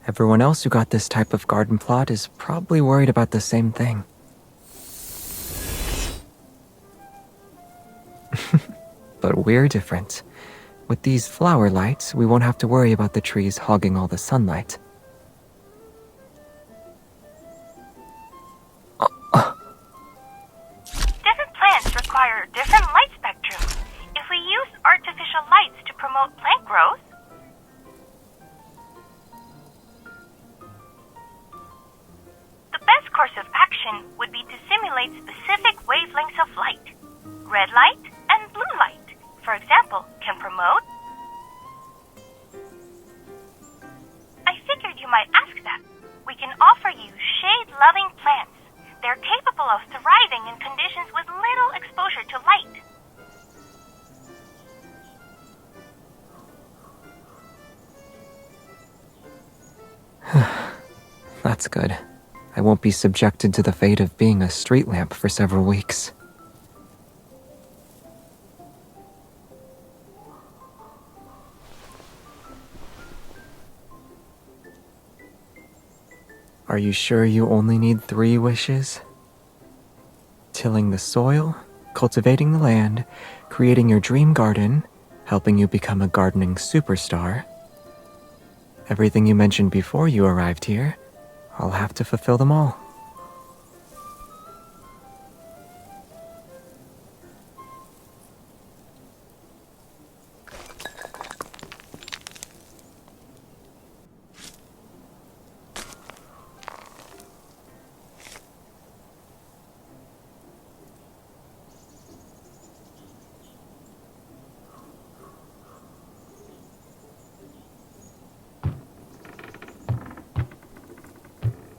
Everyone else who got this type of garden plot is probably worried about the same thing. But we're different. With these flower lights, we won't have to worry about the trees hogging all the sunlight. Different plants require different light spectrum. If we use artificial lights to promote plant growth, the best course of action would be to simulate specific wavelengths of light. Red light and blue light, for example, can promote. I figured you might ask that. We can offer you shade-loving plants. They're capable of thriving in conditions with little exposure to light. That's good. I won't be subjected to the fate of being a street lamp for several weeks. Are you sure you only need 3 wishes? Tilling the soil, cultivating the land, creating your dream garden, helping you become a gardening superstar. Everything you mentioned before you arrived here, I'll have to fulfill them all.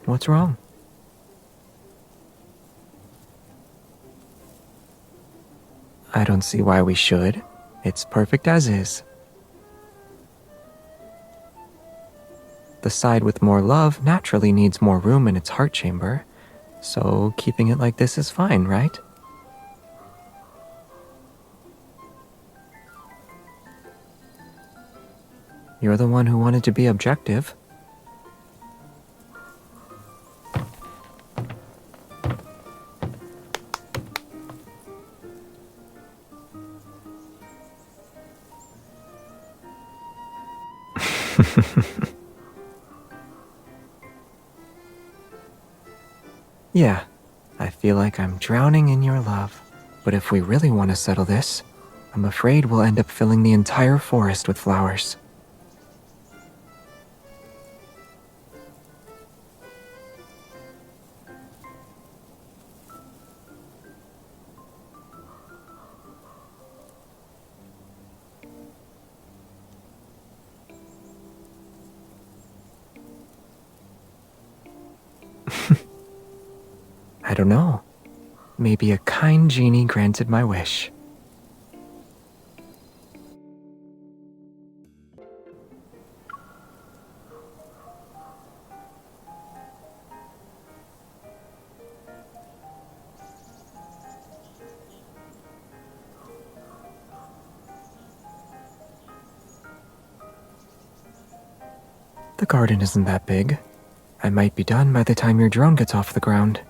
What's wrong? I don't see why we should. It's perfect as is. The side with more love naturally needs more room in its heart chamber, so keeping it like this is fine, right? You're the one who wanted to be objective. Yeah, I feel like I'm drowning in your love. But if we really want to settle this, I'm afraid we'll end up filling the entire forest with flowers. I don't know. Maybe a kind genie granted my wish. The garden isn't that big. I might be done by the time your drone gets off the ground.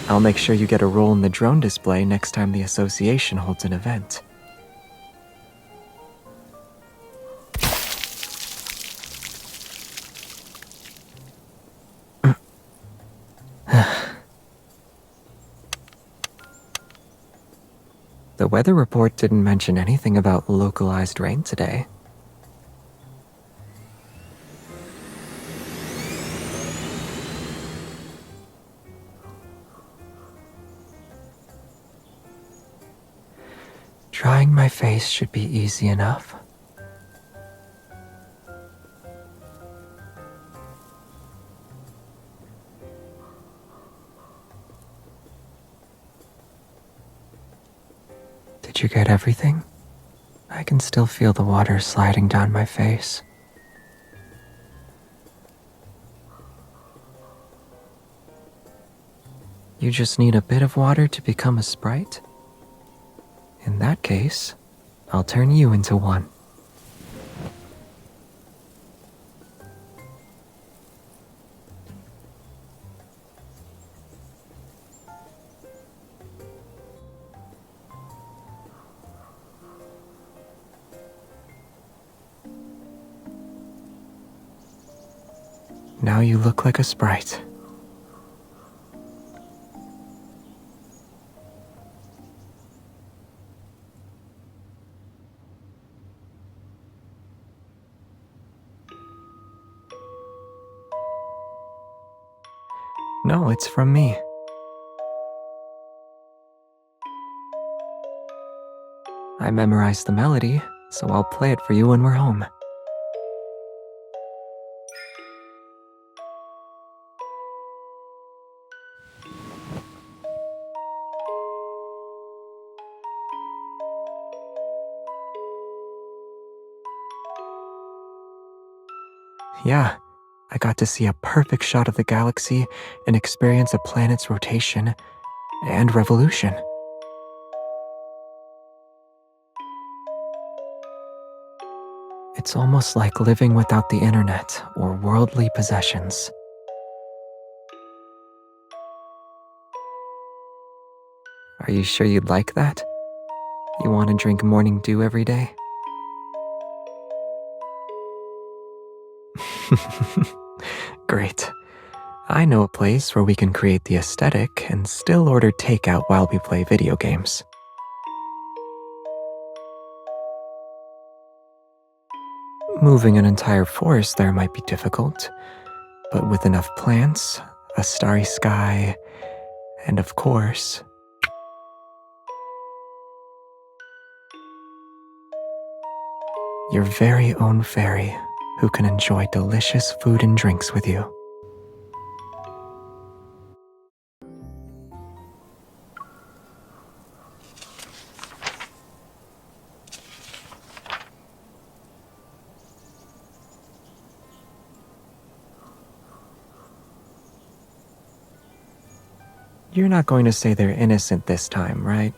I'll make sure you get a role in the drone display next time the association holds an event. The weather report didn't mention anything about localized rain today. Drying my face should be easy enough. Did you get everything? I I can still feel the water sliding down my face. You just need a bit of water to become a sprite? In that case, I'll turn you into one. Now you look like a sprite. No, it's from me. I memorized the melody, so I'll play it for you when we're home. Yeah, I got to see a perfect shot of the galaxy and experience a planet's rotation and revolution. It's almost like living without the internet or worldly possessions. Are you sure you'd like that? You want to drink morning dew every day? Great. I know a place where we can create the aesthetic and still order takeout while we play video games. Moving an entire forest there might be difficult, but with enough plants, a starry sky, and of course, your very own fairy who can enjoy delicious food and drinks with you. You're not going to say they're innocent this time, right?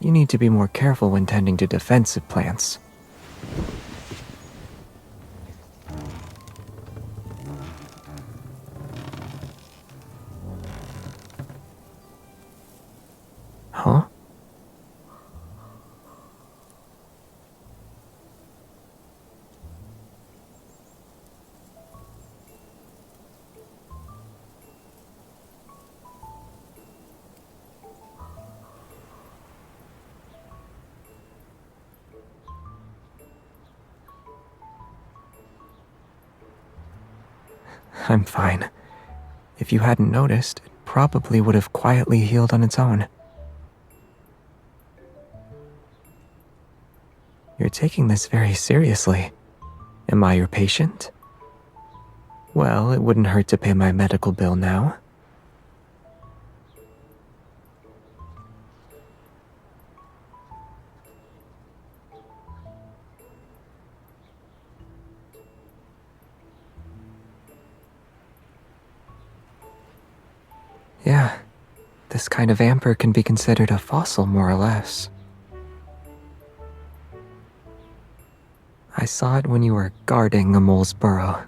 You need to be more careful when tending to defensive plants. Huh? I'm fine. If you hadn't noticed, it probably would have quietly healed on its own. You're taking this very seriously. Am I your patient? Well, it wouldn't hurt to pay my medical bill now. Yeah, this kind of amber can be considered a fossil more or less. I saw it when you were guarding a mole's burrow.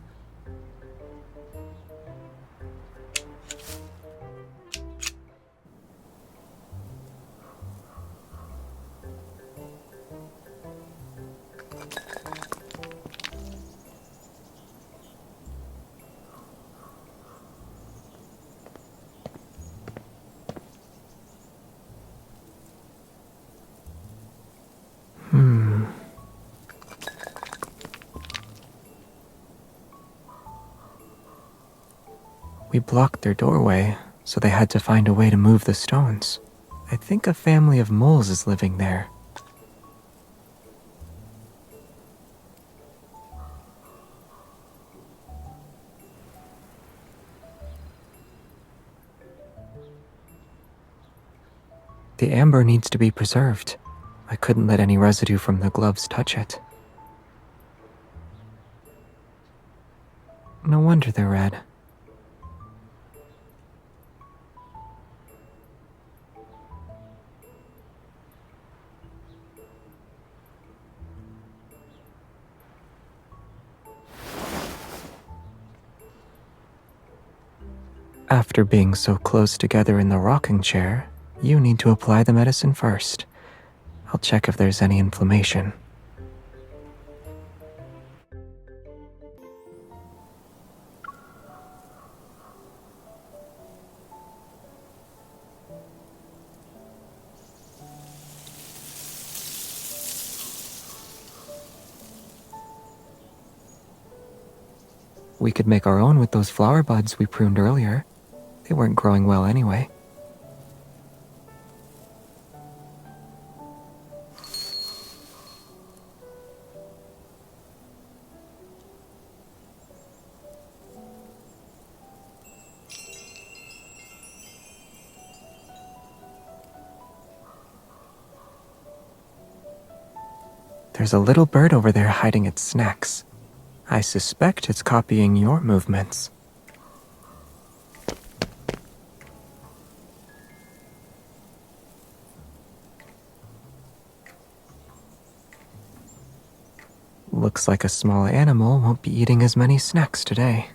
We blocked their doorway, so they had to find a way to move the stones. I think a family of moles is living there. The amber needs to be preserved. I couldn't let any residue from the gloves touch it. No wonder they're red. After being so close together in the rocking chair, you need to apply the medicine first. I'll check if there's any inflammation. We could make our own with those flower buds we pruned earlier. They weren't growing well anyway. There's a little bird over there hiding its snacks. I suspect it's copying your movements. Looks like a small animal won't be eating as many snacks today.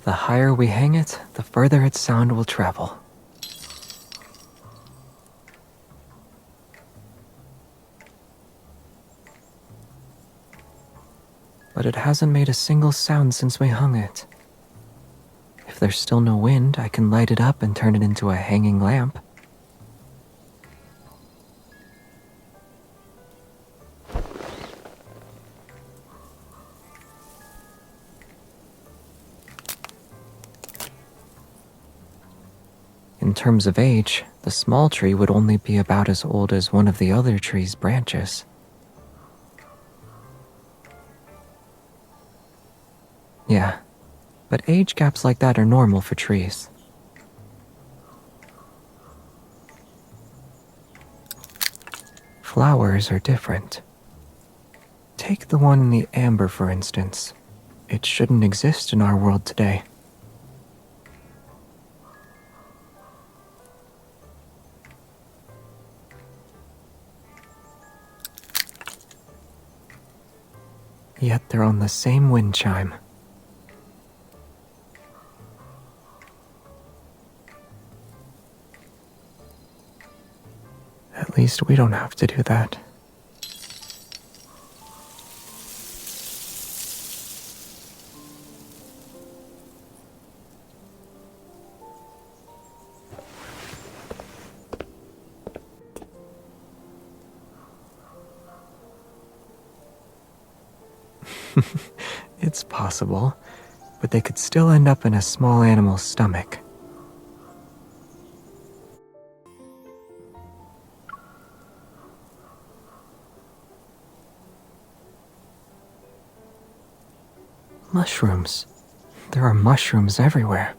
The higher we hang it, the further its sound will travel. But it hasn't made a single sound since we hung it. If there's still no wind, I can light it up and turn it into a hanging lamp. In terms of age, the small tree would only be about as old as one of the other tree's branches. Yeah, but age gaps like that are normal for trees. Flowers are different. Take the one in the amber, for instance. It shouldn't exist in our world today. Yet they're on the same wind chime. At least we don't have to do that. It's possible, but they could still end up in a small animal's stomach. Mushrooms. There are mushrooms everywhere.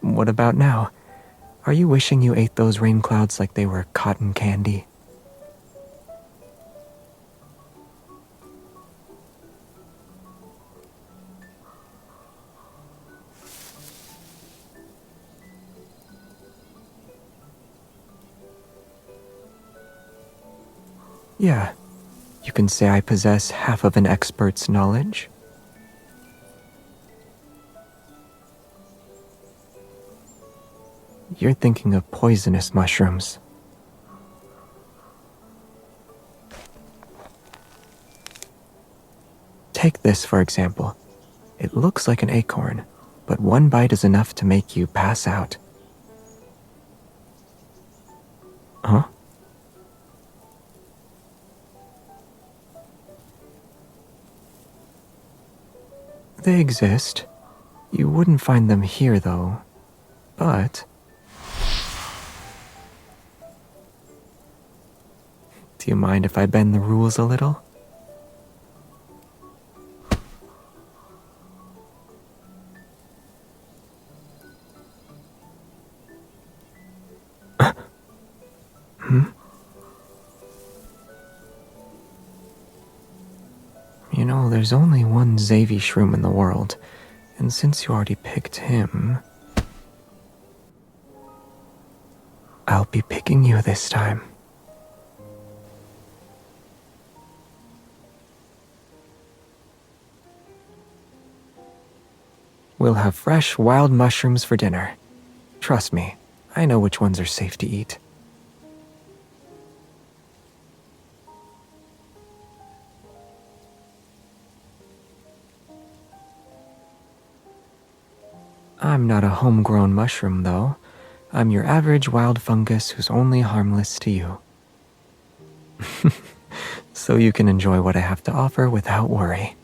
What about now? Are you wishing you ate those rain clouds like they were cotton candy? Yeah, you can say I possess half of an expert's knowledge. you're thinking of poisonous mushrooms. Take this, for example. It looks like an acorn, but one bite is enough to make you pass out. Huh? They exist. You wouldn't find them here, though. But... do you mind if I bend the rules a little? You know, there's only one Xavier shroom in the world, and since you already picked him, I'll be picking you this time. We'll have fresh wild mushrooms for dinner. Trust me, I know which ones are safe to eat. I'm not a homegrown mushroom, though. I'm your average wild fungus who's only harmless to you. So you can enjoy what I have to offer without worry.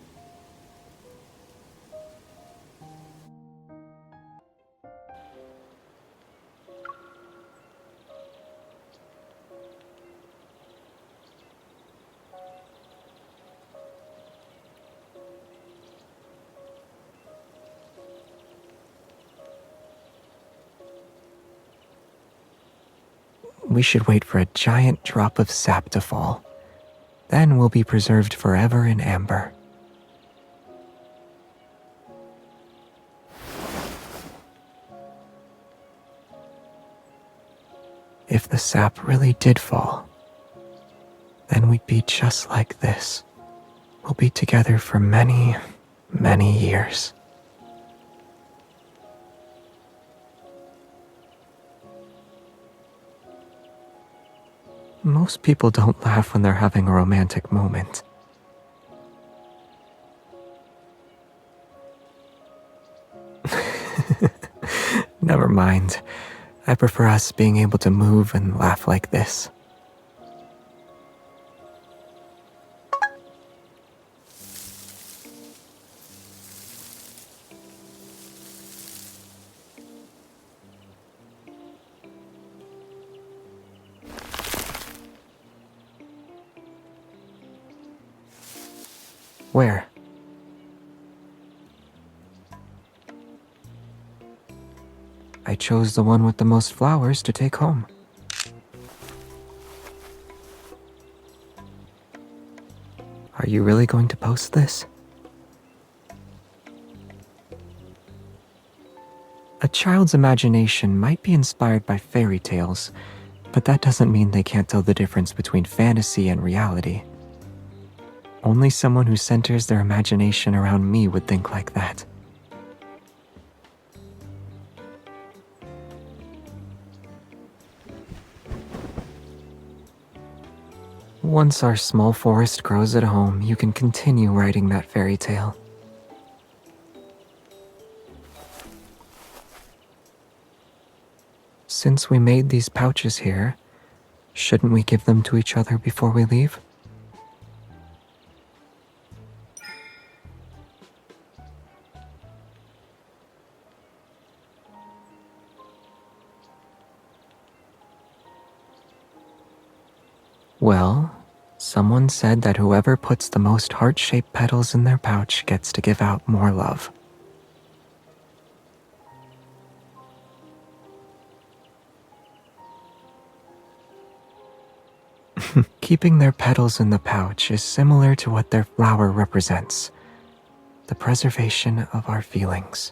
We should wait for a giant drop of sap to fall. Then we'll be preserved forever in amber. If the sap really did fall, then we'd be just like this. We'll be together for many, many years. Most people don't laugh when they're having a romantic moment. Never mind. I prefer us being able to move and laugh like this. Where? I chose the one with the most flowers to take home. Are you really going to post this? A child's imagination might be inspired by fairy tales, but that doesn't mean they can't tell the difference between fantasy and reality. Only someone who centers their imagination around me would think like that. Once our small forest grows at home, you can continue writing that fairy tale. Since we made these pouches here, shouldn't we give them to each other before we leave? Well, someone said that whoever puts the most heart-shaped petals in their pouch gets to give out more love. Keeping their petals in the pouch is similar to what their flower represents, the preservation of our feelings.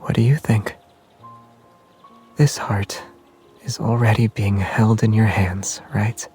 What do you think? This heart is already being held in your hands, right?